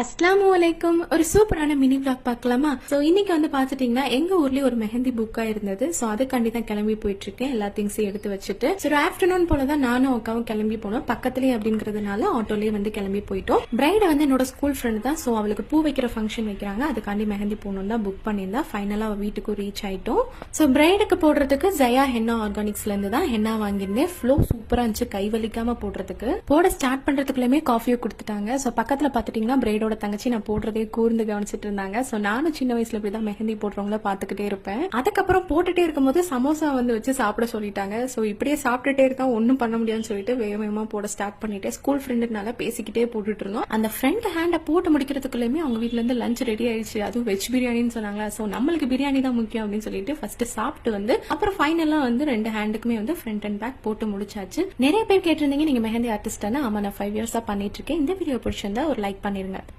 அஸ்ஸலாமு அலைக்கும். ஒரு சூப்பரான மினி vlog பார்க்கலாமா? சோ இன்னைக்கு வந்து பாத்துட்டீங்கன்னா எங்க ஊர்லயே ஒரு மெஹந்தி புக்கா இருந்தது. சோ அதுக்காண்டி தான் கிளம்பி போயிட்டு இருக்கேன். எல்லா திங்ஸையும் எடுத்து வச்சுட்டு சரி ஆஃப்டர்நூன் போலதான் நானும் அக்காவும் கிளம்பி போனோம். பக்கத்துலயே அப்படிங்கறதுனால ஆட்டோலயே வந்து கிளம்பி போயிட்டோம். பிரைட வந்து என்னோட ஸ்கூல் ஃப்ரெண்ட் தான். சோ அவளுக்கு பூ வைக்கிற ஃபங்க்ஷன் வைக்கிறாங்க. அதுக்காண்டி மெஹந்தி போகணும் தான் புக் பண்ணியிருந்தா. ஃபைனலா அவ வீட்டுக்கு ரீச் ஆயிட்டோம். சோ பிரைடுக்கு போடுறதுக்கு ஜயா ஹென்னா ஆர்கானிக்ஸ்ல இருந்து தான் ஹென்னா வாங்கியிருந்தேன். ஃப்ளோ சூப்பரா இருந்துச்சு. கை வலிக்காம போடுறதுக்கு. போட ஸ்டார்ட் பண்றதுக்குள்ளயுமே காஃபியை கொடுத்துட்டாங்க. சோ பக்கத்துல பாத்துட்டீங்கன்னா பிரைடோட தங்கச்சி நான் போடுறதே கூர்ந்து கவனிச்சிட்டு இருந்தாங்க. சோ நானும் சின்ன வயசுல இப்படிதான் மெஹந்தி போடுறவங்கள பாத்துக்கிட்டே இருப்பேன். அதுக்கப்புறம் போட்டுட்டே இருக்கும்போது சமோசா வந்து வச்சு சாப்பிட சொல்லிட்டாங்க. சோ இப்படியே சாப்பிட்டுட்டே இருக்கா ஒன்னும் பண்ண முடியாதுன்னு சொல்லிட்டு வேக வேகமா போட ஸ்டார்ட் பண்ணிட்டு ஸ்கூல் ஃப்ரெண்டுனால பேசிக்கிட்டே போட்டுட்டு இருந்தோம். அந்த ஃப்ரெண்ட் ஹேண்ட போட்டு முடிக்கிறதுக்குள்ளயுமே அவங்க வீட்ல இருந்து லஞ்ச் ரெடி ஆயிடுச்சு. அதுவும் வெஜ் பிரியாணின்னு சொன்னாங்க. சோ நம்மளுக்கு பிரியாணி தான் முக்கியம் அப்படின்னு சொல்லிட்டு ஃபர்ஸ்ட் சாப்பிட்டு வந்து அப்புறம் ஃபைனலா வந்து ரெண்டு ஹேண்டுக்குமே வந்து ஃப்ரண்ட் அண்ட் பேக் போட்டு முடிச்சாச்சு. நிறைய பேர் கேட்டிருந்தீங்க நீங்க மெஹந்தி ஆர்டிஸ்டான. ஆமா, நான் 5 இயர்ஸா பண்ணிட்டு இருக்கேன். இந்த வீடியோ பிடிச்சிருந்தா ஒரு லைக் பண்ணிருங்க.